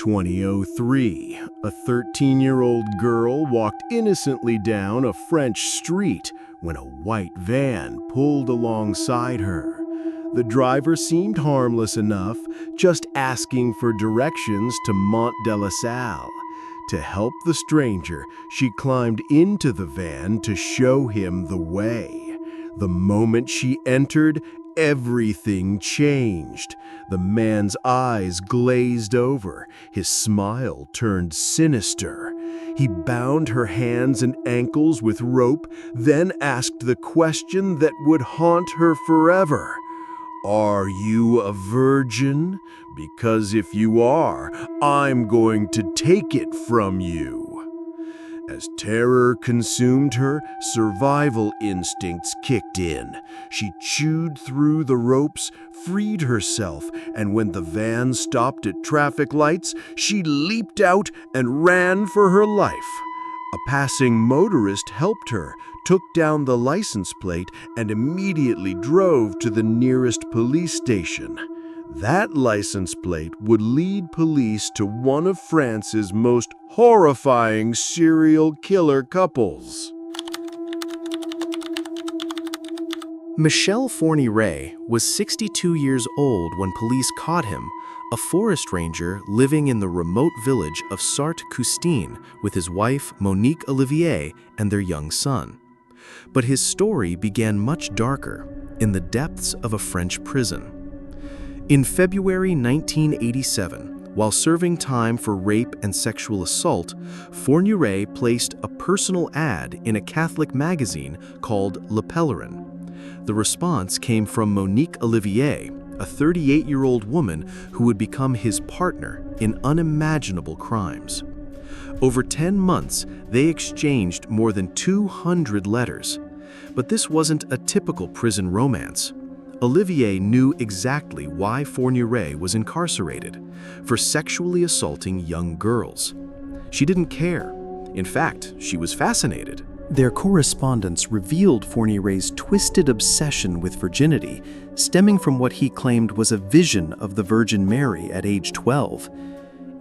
2003, a 13-year-old girl walked innocently down a French street when a white van pulled alongside her. The driver seemed harmless enough, just asking for directions to Mont de la Salle. To help the stranger, she climbed into the van to show him the way. The moment she entered, everything changed. The man's eyes glazed over, his smile turned sinister. He bound her hands and ankles with rope, then asked the question that would haunt her forever. "Are you a virgin? Because if you are, I'm going to take it from you." As terror consumed her, survival instincts kicked in. She chewed through the ropes, freed herself, and when the van stopped at traffic lights, she leaped out and ran for her life. A passing motorist helped her, took down the license plate, and immediately drove to the nearest police station. That license plate would lead police to one of France's most horrifying serial killer couples. Michel Fourniret was 62 years old when police caught him, a forest ranger living in the remote village of Sarthe-Custine with his wife Monique Olivier and their young son. But his story began much darker, in the depths of a French prison. In February 1987, while serving time for rape and sexual assault, Fourniret placed a personal ad in a Catholic magazine called Le Pèlerin. The response came from Monique Olivier, a 38-year-old woman who would become his partner in unimaginable crimes. Over 10 months, they exchanged more than 200 letters. But this wasn't a typical prison romance. Olivier knew exactly why Fourniret was incarcerated: for sexually assaulting young girls. She didn't care. In fact, she was fascinated. Their correspondence revealed Fourniret's twisted obsession with virginity, stemming from what he claimed was a vision of the Virgin Mary at age 12.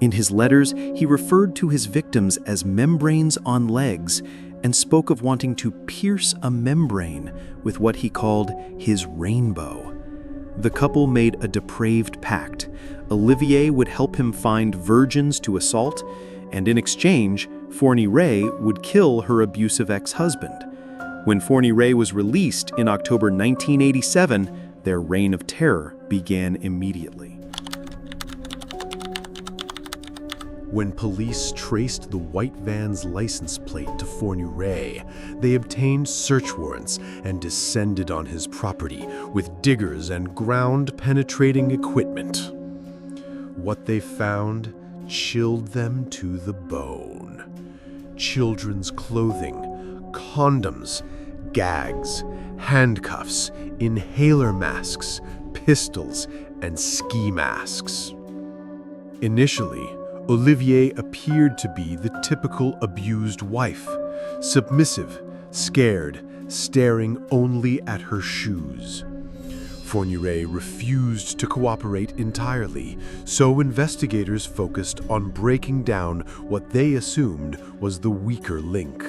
In his letters, he referred to his victims as membranes on legs and spoke of wanting to pierce a membrane with what he called his rainbow. The couple made a depraved pact. Olivier would help him find virgins to assault, and in exchange, Fourniret would kill her abusive ex-husband. When Fourniret was released in October 1987, their reign of terror began immediately. When police traced the white van's license plate to Fourniret, they obtained search warrants and descended on his property with diggers and ground-penetrating equipment. What they found chilled them to the bone. Children's clothing, condoms, gags, handcuffs, inhaler masks, pistols, and ski masks. Initially, Olivier appeared to be the typical abused wife, submissive, scared, staring only at her shoes. Fourniret refused to cooperate entirely, so investigators focused on breaking down what they assumed was the weaker link.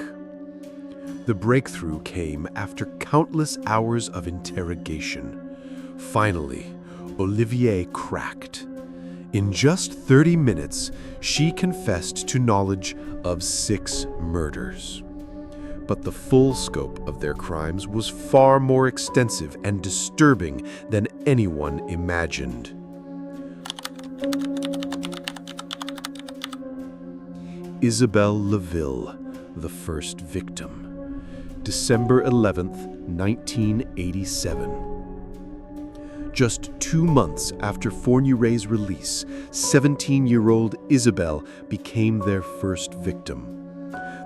The breakthrough came after countless hours of interrogation. Finally, Olivier cracked. In just 30 minutes, she confessed to knowledge of 6 murders. But the full scope of their crimes was far more extensive and disturbing than anyone imagined. Isabelle Laville, the first victim. December 11th, 1987. Just 2 months after Fourniret's release, 17-year-old Isabelle became their first victim.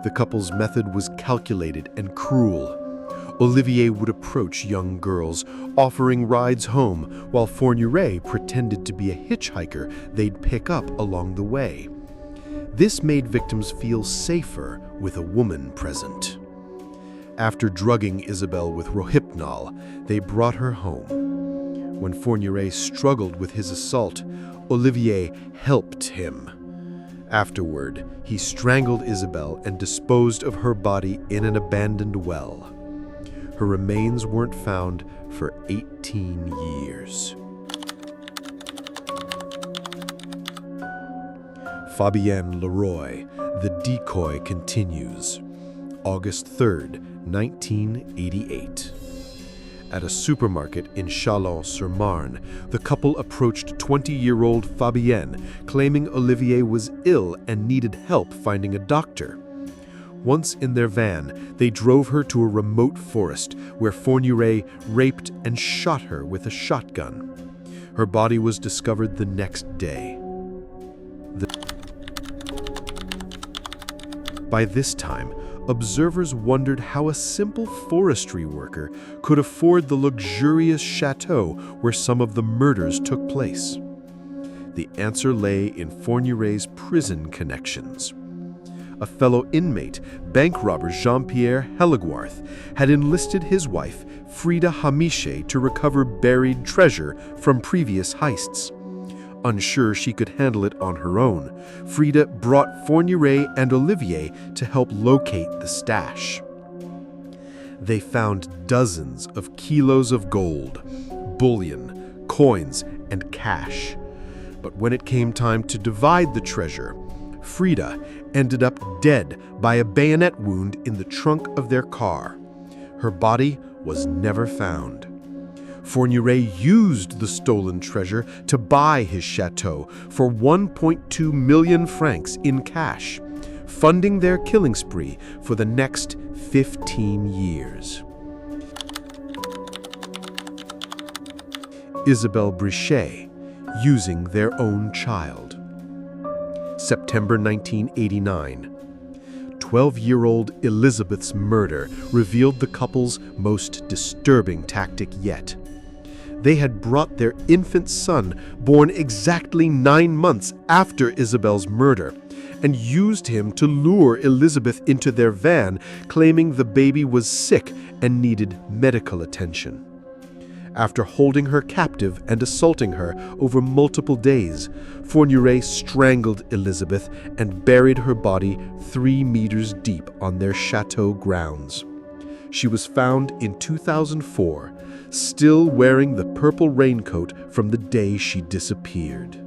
The couple's method was calculated and cruel. Olivier would approach young girls, offering rides home, while Fourniret pretended to be a hitchhiker they'd pick up along the way. This made victims feel safer with a woman present. After drugging Isabelle with Rohypnol, they brought her home. When Fourniret struggled with his assault, Olivier helped him. Afterward, he strangled Isabel and disposed of her body in an abandoned well. Her remains weren't found for 18 years. Fabienne Leroy, The Decoy continues. August 3rd, 1988. At a supermarket in Chalon-sur-Marne, the couple approached 20-year-old Fabienne, claiming Olivier was ill and needed help finding a doctor. Once in their van, they drove her to a remote forest where Fourniret raped and shot her with a shotgun. Her body was discovered the next day. By this time, observers wondered how a simple forestry worker could afford the luxurious chateau where some of the murders took place. The answer lay in Fourniret's prison connections. A fellow inmate, bank robber Jean-Pierre Hellegwarth, had enlisted his wife, Frida Hamiche, to recover buried treasure from previous heists. Unsure she could handle it on her own, Frida brought Fourniret and Olivier to help locate the stash. They found dozens of kilos of gold, bullion, coins, and cash. But when it came time to divide the treasure, Frida ended up dead by a bayonet wound in the trunk of their car. Her body was never found. Fourniret used the stolen treasure to buy his chateau for 1.2 million francs in cash, funding their killing spree for the next 15 years. Isabelle Brichet, using their own child. September 1989. 12-year-old Elizabeth's murder revealed the couple's most disturbing tactic yet. They had brought their infant son, born exactly 9 months after Isabel's murder, and used him to lure Elizabeth into their van, claiming the baby was sick and needed medical attention. After holding her captive and assaulting her over multiple days, Fourniret strangled Elizabeth and buried her body 3 meters deep on their chateau grounds. She was found in 2004, still wearing the purple raincoat from the day she disappeared.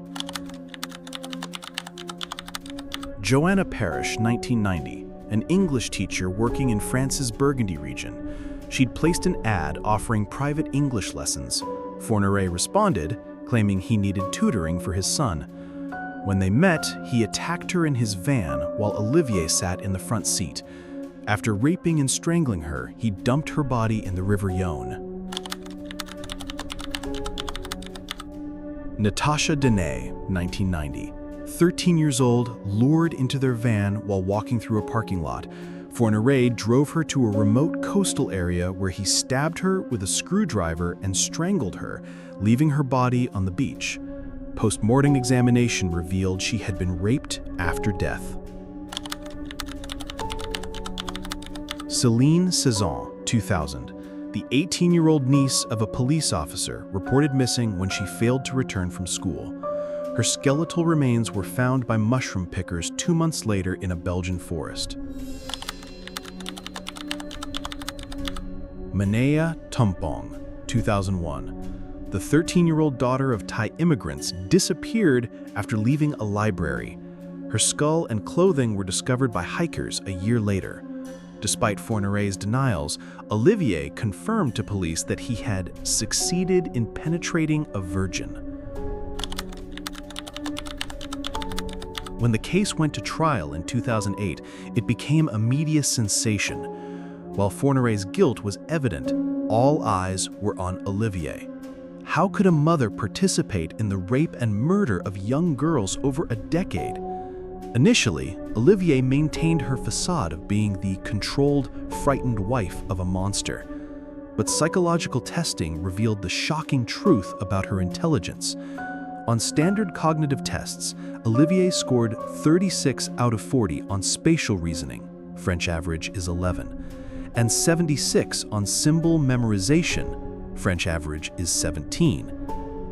Joanna Parrish, 1990, an English teacher working in France's Burgundy region. She'd placed an ad offering private English lessons. Fourniret responded, claiming he needed tutoring for his son. When they met, he attacked her in his van while Olivier sat in the front seat. After raping and strangling her, he dumped her body in the River Yonne. Natasha Denay, 1990. 13 years old, lured into their van while walking through a parking lot. Fourniret drove her to a remote coastal area where he stabbed her with a screwdriver and strangled her, leaving her body on the beach. Post-mortem examination revealed she had been raped after death. Céline Cezanne, 2000. The 18-year-old niece of a police officer reported missing when she failed to return from school. Her skeletal remains were found by mushroom pickers 2 months later in a Belgian forest. Manea Tumpong, 2001. The 13-year-old daughter of Thai immigrants disappeared after leaving a library. Her skull and clothing were discovered by hikers a year later. Despite Fourniret's denials, Olivier confirmed to police that he had succeeded in penetrating a virgin. When the case went to trial in 2008, it became a media sensation. While Fourniret's guilt was evident, all eyes were on Olivier. How could a mother participate in the rape and murder of young girls over a decade? Initially, Olivier maintained her facade of being the controlled, frightened wife of a monster. But psychological testing revealed the shocking truth about her intelligence. On standard cognitive tests, Olivier scored 36 out of 40 on spatial reasoning, French average is 11, and 76 on symbol memorization, French average is 17.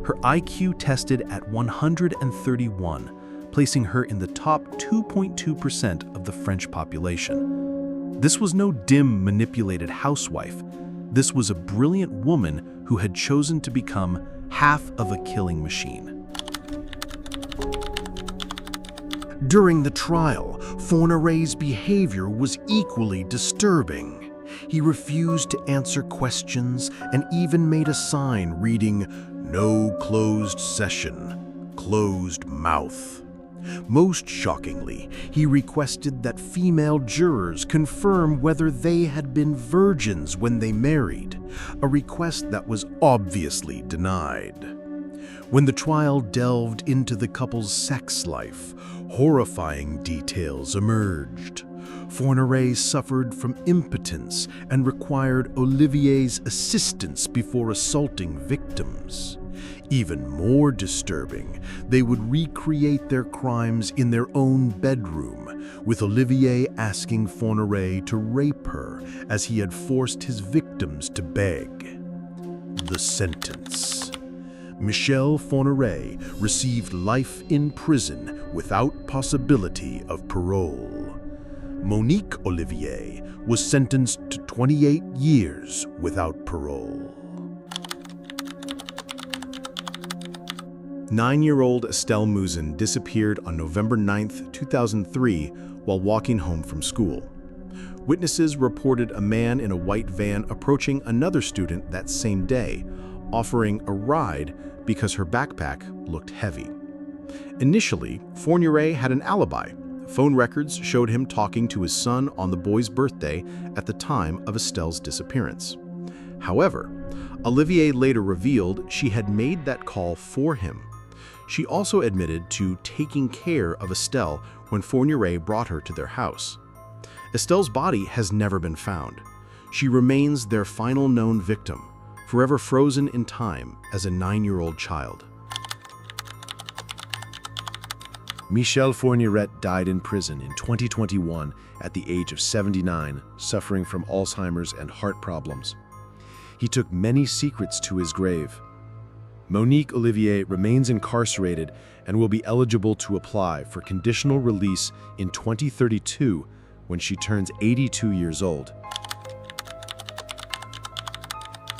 Her IQ tested at 131, placing her in the top 2.2% of the French population. This was no dim, manipulated housewife. This was a brilliant woman who had chosen to become half of a killing machine. During the trial, Fornere's behavior was equally disturbing. He refused to answer questions and even made a sign reading, "No closed session, closed mouth." Most shockingly, he requested that female jurors confirm whether they had been virgins when they married, a request that was obviously denied. When the trial delved into the couple's sex life, horrifying details emerged. Fornere suffered from impotence and required Olivier's assistance before assaulting victims. Even more disturbing, they would recreate their crimes in their own bedroom, with Olivier asking Fornere to rape her as he had forced his victims to beg. The sentence. Michel Fornere received life in prison without possibility of parole. Monique Olivier was sentenced to 28 years without parole. 9-year-old Estelle Mouzin disappeared on November 9, 2003, while walking home from school. Witnesses reported a man in a white van approaching another student that same day, offering a ride because her backpack looked heavy. Initially, Fornere had an alibi. Phone records showed him talking to his son on the boy's birthday at the time of Estelle's disappearance. However, Olivier later revealed she had made that call for him. She also admitted to taking care of Estelle when Fornere brought her to their house. Estelle's body has never been found. She remains their final known victim, forever frozen in time as a 9-year-old child. Michel Forneret died in prison in 2021 at the age of 79, suffering from Alzheimer's and heart problems. He took many secrets to his grave. Monique Olivier remains incarcerated and will be eligible to apply for conditional release in 2032 when she turns 82 years old.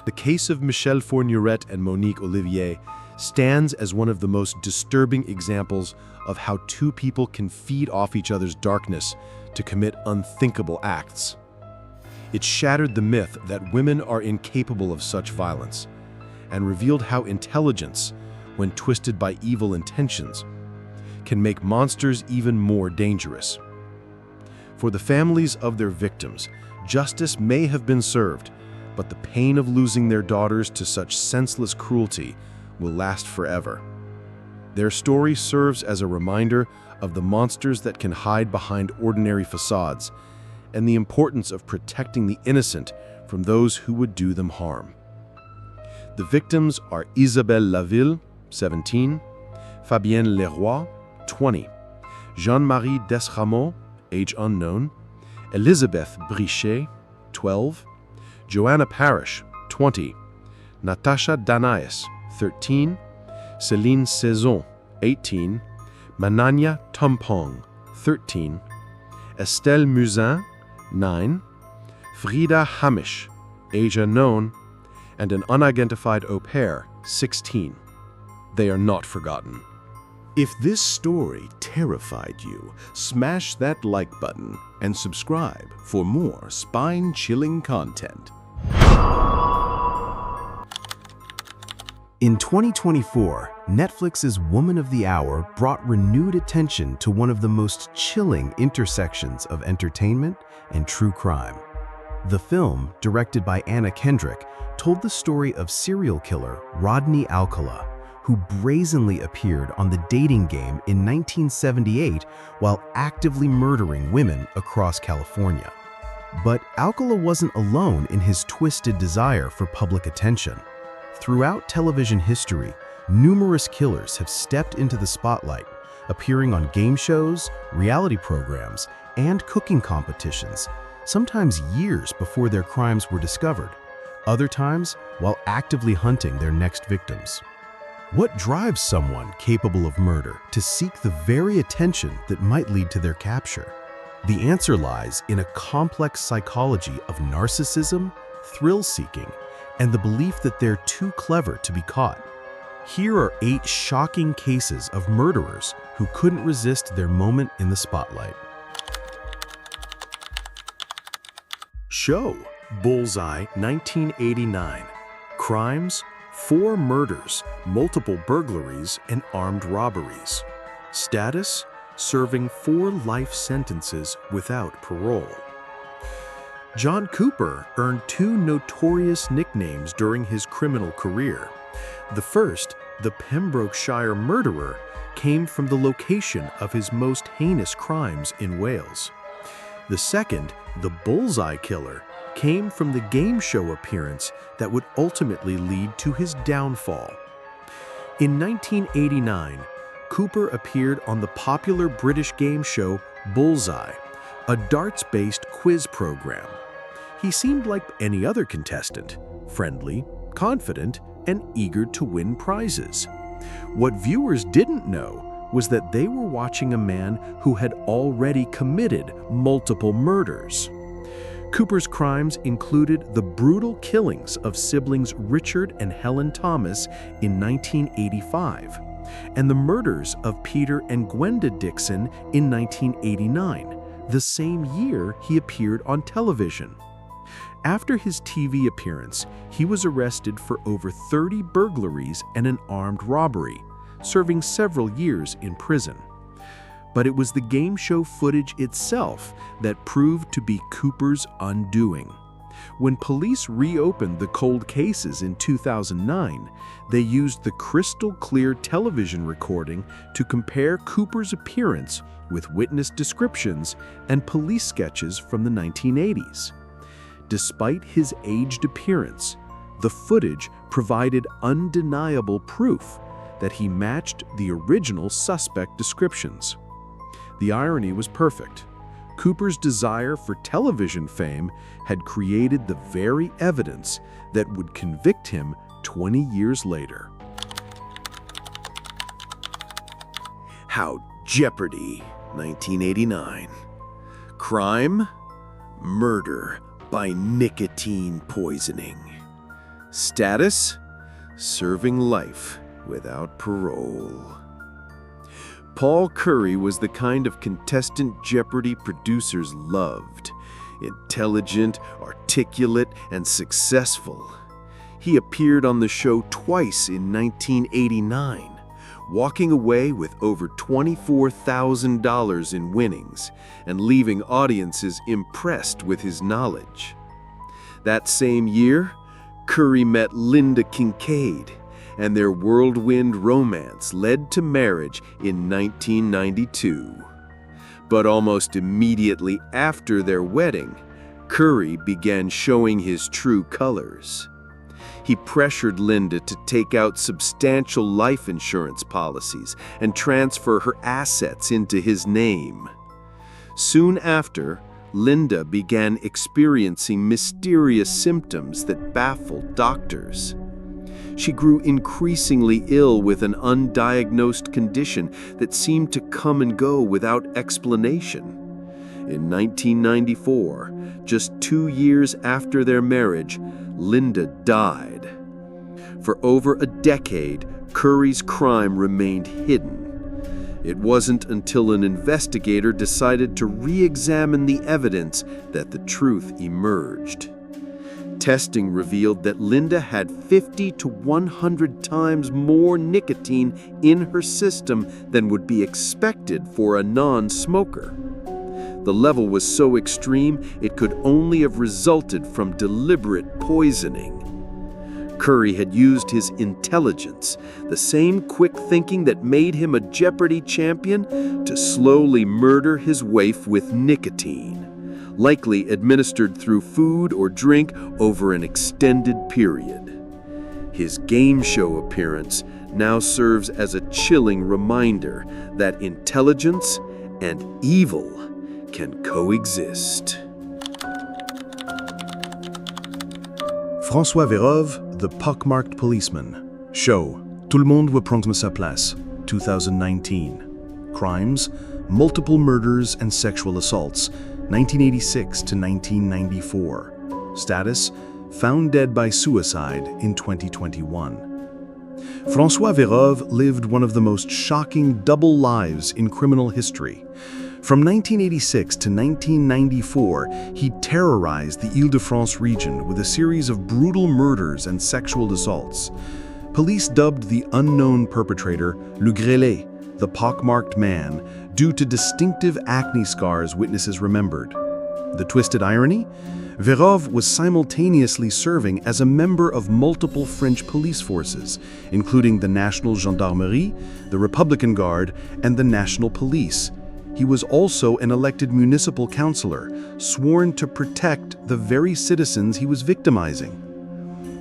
The case of Michel Forneret and Monique Olivier stands as one of the most disturbing examples of how two people can feed off each other's darkness to commit unthinkable acts. It shattered the myth that women are incapable of such violence and revealed how intelligence, when twisted by evil intentions, can make monsters even more dangerous. For the families of their victims, justice may have been served, but the pain of losing their daughters to such senseless cruelty will last forever. Their story serves as a reminder of the monsters that can hide behind ordinary facades and the importance of protecting the innocent from those who would do them harm. The victims are Isabelle Laville, 17, Fabienne Leroy, 20, Jean-Marie Desramaux, age unknown, Elizabeth Brichet, 12, Joanna Parrish, 20, Natasha Danais, 13, Céline Saison, 18, Mananya Tumpong, 13, Estelle Mouzin, 9, Frida Hamish, age unknown, and an unidentified au pair, 16. They are not forgotten. If this story terrified you, smash that like button and subscribe for more spine-chilling content. In 2024, Netflix's Woman of the Hour brought renewed attention to one of the most chilling intersections of entertainment and true crime. The film, directed by Anna Kendrick, told the story of serial killer Rodney Alcala, who brazenly appeared on the dating game in 1978 while actively murdering women across California. But Alcala wasn't alone in his twisted desire for public attention. Throughout television history, numerous killers have stepped into the spotlight, appearing on game shows, reality programs, and cooking competitions, sometimes years before their crimes were discovered, other times while actively hunting their next victims. What drives someone capable of murder to seek the very attention that might lead to their capture? The answer lies in a complex psychology of narcissism, thrill-seeking, and the belief that they're too clever to be caught. Here are 8 shocking cases of murderers who couldn't resist their moment in the spotlight. Show: Bullseye, 1989. Crimes: 4 murders, multiple burglaries, and armed robberies. Status: serving 4 life sentences without parole. John Cooper earned 2 notorious nicknames during his criminal career. The first, the Pembrokeshire Murderer, came from the location of his most heinous crimes in Wales. The second, the Bullseye Killer, came from the game show appearance that would ultimately lead to his downfall. In 1989, Cooper appeared on the popular British game show Bullseye, a darts-based quiz program. He seemed like any other contestant, friendly, confident, and eager to win prizes. What viewers didn't know was that they were watching a man who had already committed multiple murders. Cooper's crimes included the brutal killings of siblings Richard and Helen Thomas in 1985, and the murders of Peter and Gwenda Dixon in 1989, the same year he appeared on television. After his TV appearance, he was arrested for over 30 burglaries and an armed robbery, serving several years in prison. But it was the game show footage itself that proved to be Cooper's undoing. When police reopened the cold cases in 2009, they used the crystal-clear television recording to compare Cooper's appearance with witness descriptions and police sketches from the 1980s. Despite his aged appearance, the footage provided undeniable proof that he matched the original suspect descriptions. The irony was perfect. Cooper's desire for television fame had created the very evidence that would convict him 20 years later. How Jeopardy! 1989. Crime: murder by nicotine poisoning. Status: serving life without parole. Paul Curry was the kind of contestant Jeopardy producers loved. Intelligent, articulate, and successful. He appeared on the show twice in 1989, walking away with over $24,000 in winnings and leaving audiences impressed with his knowledge. That same year, Curry met Linda Kincaid, and their whirlwind romance led to marriage in 1992. But almost immediately after their wedding, Curry began showing his true colors. He pressured Linda to take out substantial life insurance policies and transfer her assets into his name. Soon after, Linda began experiencing mysterious symptoms that baffled doctors. She grew increasingly ill with an undiagnosed condition that seemed to come and go without explanation. In 1994, just 2 years after their marriage, Linda died. For over a decade, Curry's crime remained hidden. It wasn't until an investigator decided to re-examine the evidence that the truth emerged. Testing revealed that Linda had 50 to 100 times more nicotine in her system than would be expected for a non-smoker. The level was so extreme, it could only have resulted from deliberate poisoning. Curry had used his intelligence, the same quick thinking that made him a Jeopardy champion, to slowly murder his wife with nicotine, likely administered through food or drink over an extended period. His game show appearance now serves as a chilling reminder that intelligence and evil can coexist. François Vérove, The Pockmarked Policeman. Show: Tout le monde veut prendre sa place, 2019. Crimes, multiple murders and sexual assaults, 1986 to 1994. Status, found dead by suicide in 2021. François Vérove lived one of the most shocking double lives in criminal history. From 1986 to 1994, he terrorized the Île-de-France region with a series of brutal murders and sexual assaults. Police dubbed the unknown perpetrator Le Grêlé, the pockmarked man, due to distinctive acne scars witnesses remembered. The twisted irony? Vérove was simultaneously serving as a member of multiple French police forces, including the National Gendarmerie, the Republican Guard, and the National Police. He was also an elected municipal councillor, sworn to protect the very citizens he was victimizing.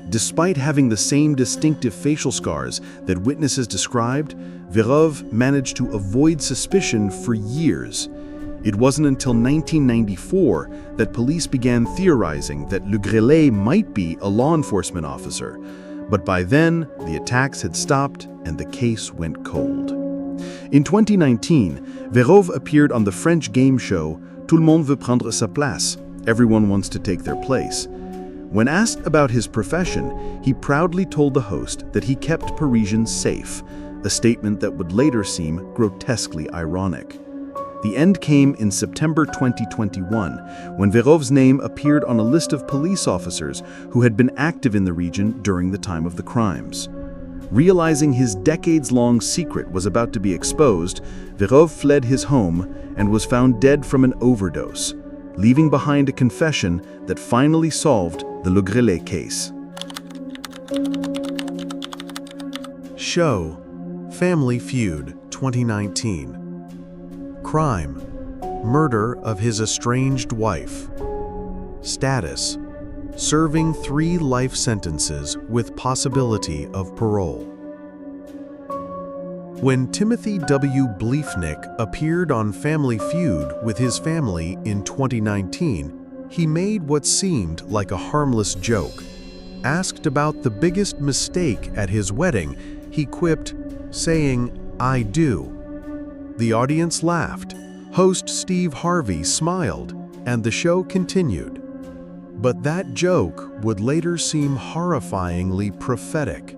Despite having the same distinctive facial scars that witnesses described, Vérove managed to avoid suspicion for years. It wasn't until 1994 that police began theorizing that Le Grêlé might be a law enforcement officer, but by then, the attacks had stopped and the case went cold. In 2019, Vérove appeared on the French game show Tout le monde veut prendre sa place, Everyone Wants to Take Their Place. When asked about his profession, he proudly told the host that he kept Parisians safe, a statement that would later seem grotesquely ironic. The end came in September 2021, when Vérove's name appeared on a list of police officers who had been active in the region during the time of the crimes. Realizing his decades-long secret was about to be exposed, Vérove fled his home and was found dead from an overdose, leaving behind a confession that finally solved the Le Grêlé case. Show Family Feud 2019. Crime: murder of his estranged wife. Status: serving 3 life sentences with possibility of parole. When Timothy W. Bliefnick appeared on Family Feud with his family in 2019, he made what seemed like a harmless joke. Asked about the biggest mistake at his wedding, he quipped, saying, "I do." The audience laughed. Host Steve Harvey smiled, and the show continued. But that joke would later seem horrifyingly prophetic.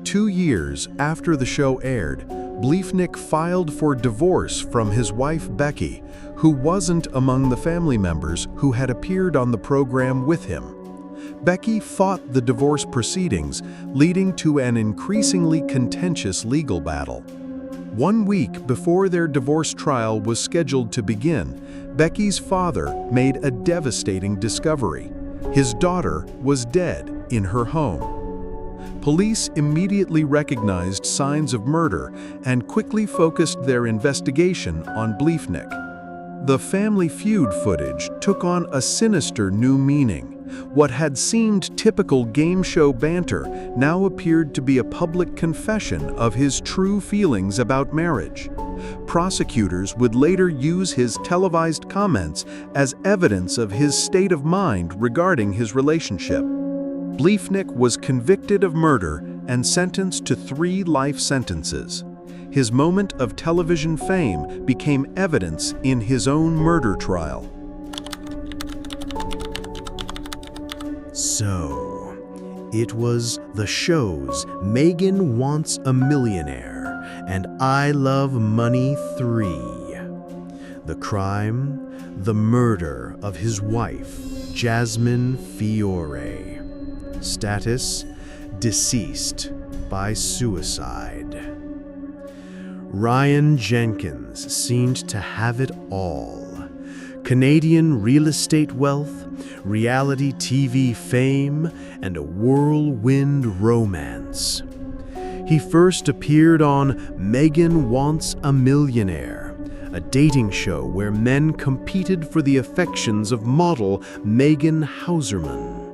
2 years after the show aired, Bliefnick filed for divorce from his wife Becky, who wasn't among the family members who had appeared on the program with him. Becky fought the divorce proceedings, leading to an increasingly contentious legal battle. 1 week before their divorce trial was scheduled to begin, Becky's father made a devastating discovery. His daughter was dead in her home. Police immediately recognized signs of murder and quickly focused their investigation on Bliefnick. The Family Feud footage took on a sinister new meaning. What had seemed typical game show banter now appeared to be a public confession of his true feelings about marriage. Prosecutors would later use his televised comments as evidence of his state of mind regarding his relationship. Bliefnick was convicted of murder and sentenced to 3 life sentences. His moment of television fame became evidence in his own murder trial. So, it was the shows Megan Wants a Millionaire and I Love Money 3. The crime, the murder of his wife, Jasmine Fiore. Status, deceased by suicide. Ryan Jenkins seemed to have it all. Canadian real estate wealth, reality TV fame, and a whirlwind romance. He first appeared on Megan Wants a Millionaire, a dating show where men competed for the affections of model Megan Hauserman.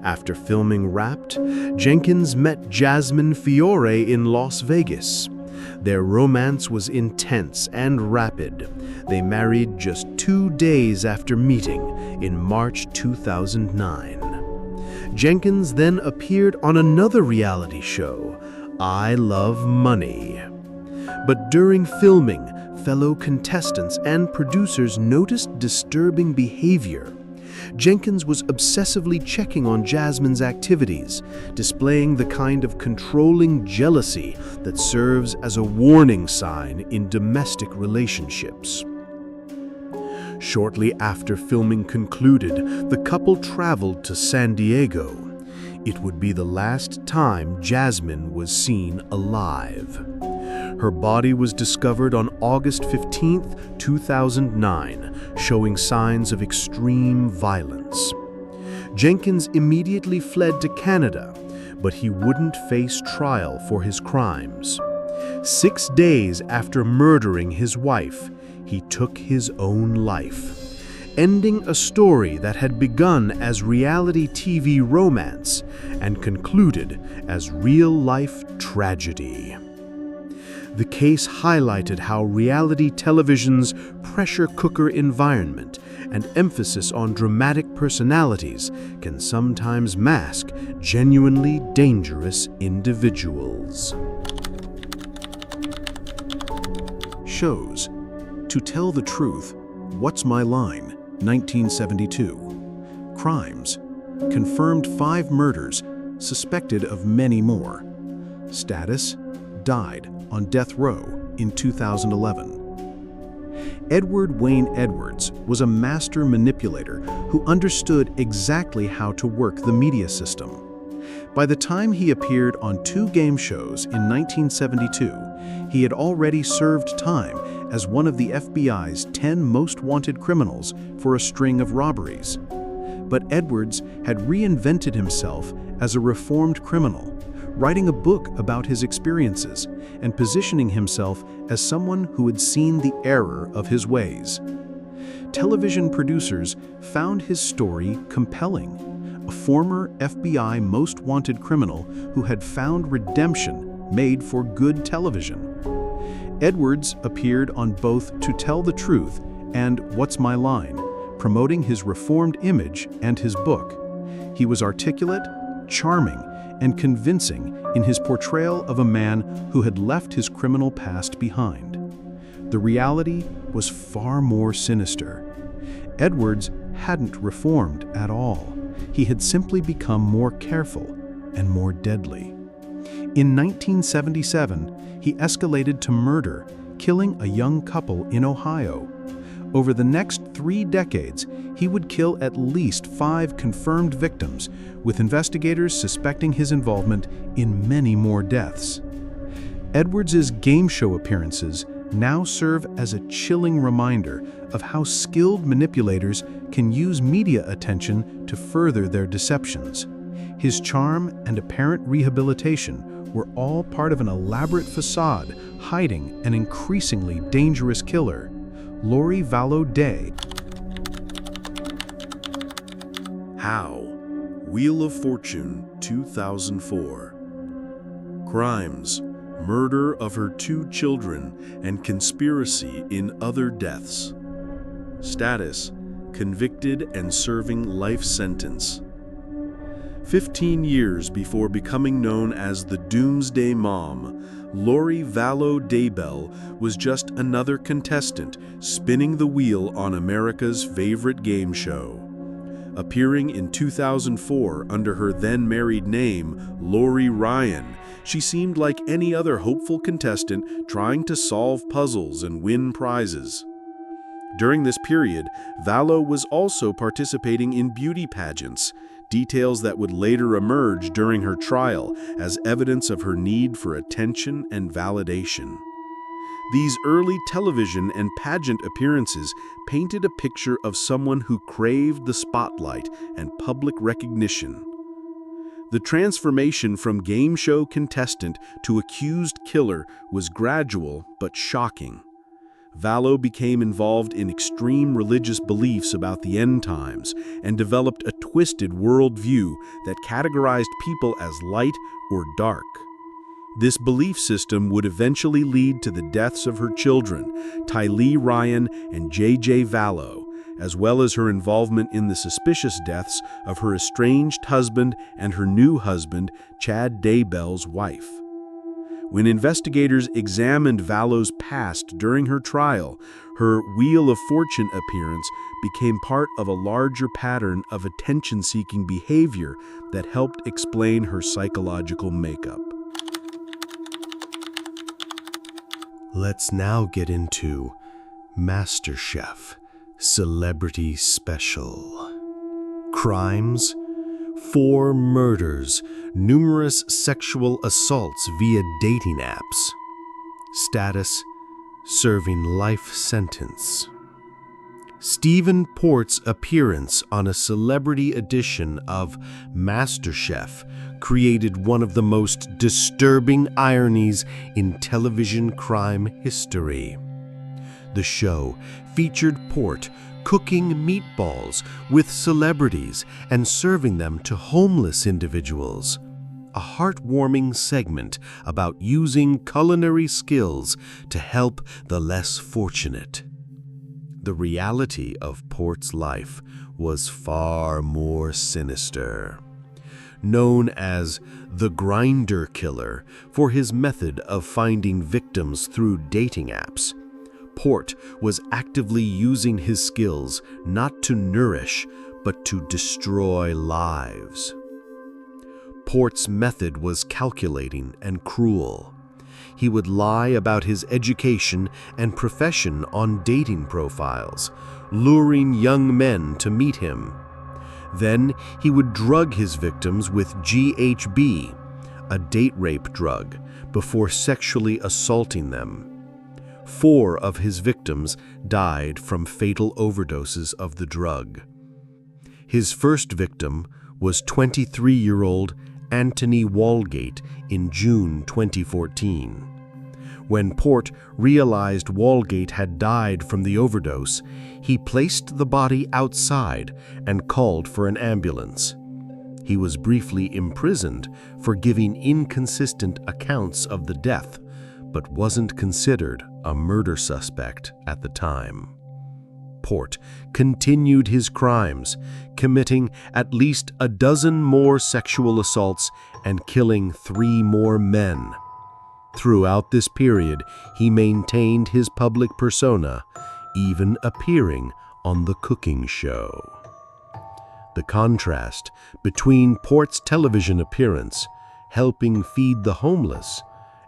After filming Wrapped, Jenkins met Jasmine Fiore in Las Vegas. Their romance was intense and rapid. They married just 2 days after meeting in March 2009. Jenkins then appeared on another reality show, I love money. But during filming, fellow contestants and producers noticed disturbing behavior. Jenkins was obsessively checking on Jasmine's activities, displaying the kind of controlling jealousy that serves as a warning sign in domestic relationships. Shortly after filming concluded, the couple traveled to San Diego. It would be the last time Jasmine was seen alive. Her body was discovered on August 15, 2009, showing signs of extreme violence. Jenkins immediately fled to Canada, but he wouldn't face trial for his crimes. 6 days after murdering his wife, he took his own life, ending a story that had begun as reality TV romance and concluded as real-life tragedy. The case highlighted how reality television's pressure cooker environment and emphasis on dramatic personalities can sometimes mask genuinely dangerous individuals. Shows. To Tell the Truth, What's My Line, 1972. Crimes. Confirmed 5 murders, suspected of many more. Status. Died on death row in 2011. Edward Wayne Edwards was a master manipulator who understood exactly how to work the media system. By the time he appeared on 2 game shows in 1972, he had already served time as one of the FBI's 10 most wanted criminals for a string of robberies. But Edwards had reinvented himself as a reformed criminal, writing a book about his experiences and positioning himself as someone who had seen the error of his ways. Television producers found his story compelling. A former FBI most wanted criminal who had found redemption made for good television. Edwards appeared on both To Tell the Truth and What's My Line, promoting his reformed image and his book. He was articulate, charming, and convincing in his portrayal of a man who had left his criminal past behind. The reality was far more sinister. Edwards hadn't reformed at all. He had simply become more careful and more deadly. In 1977, he escalated to murder, killing a young couple in Ohio. Over the next 3 decades, he would kill at least 5 confirmed victims, with investigators suspecting his involvement in many more deaths. Edwards's game show appearances now serve as a chilling reminder of how skilled manipulators can use media attention to further their deceptions. His charm and apparent rehabilitation were all part of an elaborate facade hiding an increasingly dangerous killer, Lori Vallow Day. How? Wheel of Fortune, 2004. Crimes: murder of her 2 children and conspiracy in other deaths. Status: convicted and serving life sentence. 15 years before becoming known as the Doomsday Mom, Lori Vallow Daybell was just another contestant spinning the wheel on America's favorite game show. Appearing in 2004 under her then-married name, Lori Ryan, she seemed like any other hopeful contestant trying to solve puzzles and win prizes. During this period, Vallow was also participating in beauty pageants, details that would later emerge during her trial as evidence of her need for attention and validation. These early television and pageant appearances painted a picture of someone who craved the spotlight and public recognition. The transformation from game show contestant to accused killer was gradual but shocking. Vallow became involved in extreme religious beliefs about the end times and developed a twisted worldview that categorized people as light or dark. This belief system would eventually lead to the deaths of her children, Tylee Ryan and J.J. Vallow, as well as her involvement in the suspicious deaths of her estranged husband and her new husband, Chad Daybell's wife. When investigators examined Vallow's past during her trial, her Wheel of Fortune appearance became part of a larger pattern of attention-seeking behavior that helped explain her psychological makeup. Let's now get into MasterChef Celebrity Special. Crimes, 4 murders, numerous sexual assaults via dating apps. Status, serving life sentence. Stephen Port's appearance on a celebrity edition of MasterChef created one of the most disturbing ironies in television crime history. The show featured Port cooking meatballs with celebrities and serving them to homeless individuals. A heartwarming segment about using culinary skills to help the less fortunate. The reality of Port's life was far more sinister. Known as the Grinder Killer for his method of finding victims through dating apps, Port was actively using his skills not to nourish, but to destroy lives. Port's method was calculating and cruel. He would lie about his education and profession on dating profiles, luring young men to meet him. Then he would drug his victims with GHB, a date rape drug, before sexually assaulting them. 4 of his victims died from fatal overdoses of the drug. His first victim was 23-year-old Anthony Walgate in June 2014. When Port realized Walgate had died from the overdose, he placed the body outside and called for an ambulance. He was briefly imprisoned for giving inconsistent accounts of the death, but wasn't considered a murder suspect at the time. Port continued his crimes, committing at least a dozen more sexual assaults and killing 3 more men. Throughout this period, he maintained his public persona, even appearing on the cooking show. The contrast between Port's television appearance, helping feed the homeless,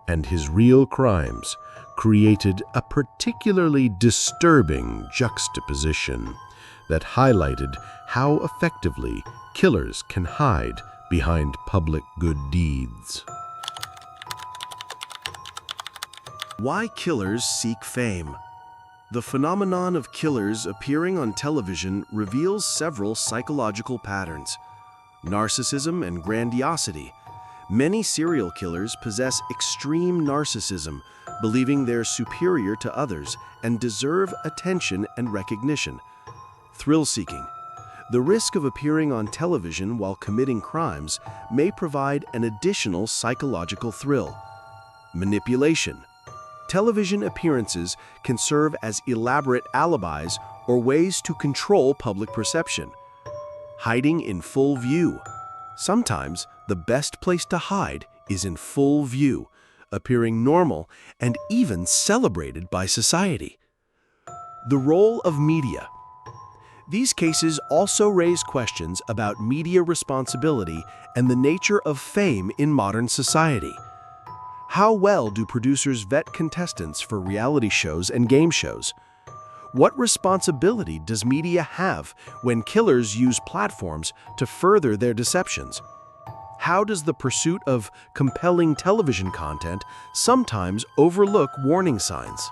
and his real crimes created a particularly disturbing juxtaposition that highlighted how effectively killers can hide behind public good deeds. Why killers seek fame? The phenomenon of killers appearing on television reveals several psychological patterns. Narcissism and grandiosity. Many serial killers possess extreme narcissism, believing they're superior to others and deserve attention and recognition. Thrill-seeking. The risk of appearing on television while committing crimes may provide an additional psychological thrill. Manipulation. Television appearances can serve as elaborate alibis or ways to control public perception. Hiding in full view. Sometimes the best place to hide is in full view, appearing normal and even celebrated by society. The role of media. These cases also raise questions about media responsibility and the nature of fame in modern society. How well do producers vet contestants for reality shows and game shows? What responsibility does media have when killers use platforms to further their deceptions? How does the pursuit of compelling television content sometimes overlook warning signs?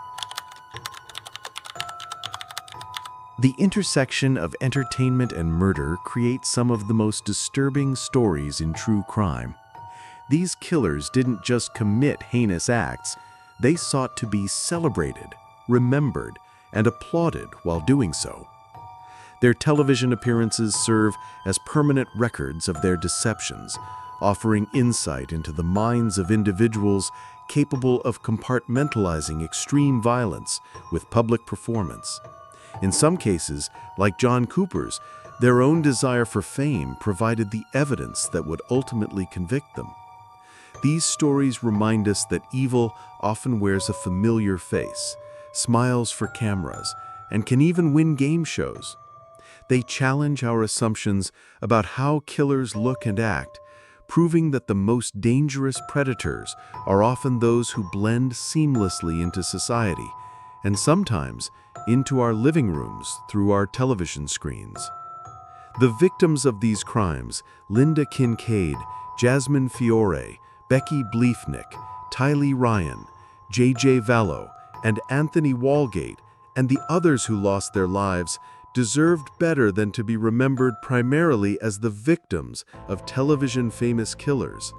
The intersection of entertainment and murder creates some of the most disturbing stories in true crime. These killers didn't just commit heinous acts, they sought to be celebrated, remembered, and applauded while doing so. Their television appearances serve as permanent records of their deceptions, offering insight into the minds of individuals capable of compartmentalizing extreme violence with public performance. In some cases, like John Cooper's, their own desire for fame provided the evidence that would ultimately convict them. These stories remind us that evil often wears a familiar face, smiles for cameras, and can even win game shows. They challenge our assumptions about how killers look and act, proving that the most dangerous predators are often those who blend seamlessly into society, and sometimes into our living rooms through our television screens. The victims of these crimes, Linda Kincaid, Jasmine Fiore, Becky Bleefnick, Tylee Ryan, J.J. Vallow, and Anthony Walgate, and the others who lost their lives, deserved better than to be remembered primarily as the victims of television-famous killers.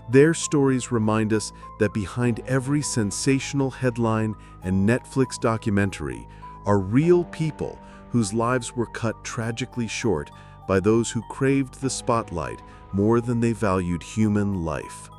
Their stories remind us that behind every sensational headline and Netflix documentary are real people whose lives were cut tragically short by those who craved the spotlight more than they valued human life.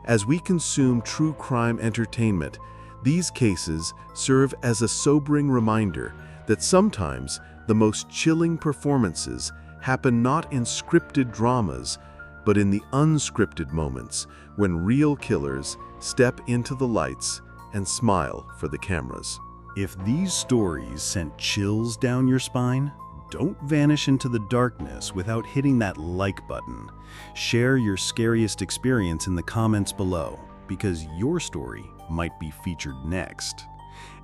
As we consume true crime entertainment, these cases serve as a sobering reminder that sometimes the most chilling performances happen not in scripted dramas, but in the unscripted moments when real killers step into the lights and smile for the cameras. If these stories sent chills down your spine, don't vanish into the darkness without hitting that like button. Share your scariest experience in the comments below, because your story might be featured next.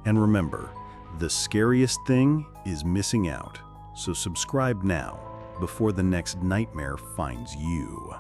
And remember, the scariest thing is missing out. So subscribe now, before the next nightmare finds you.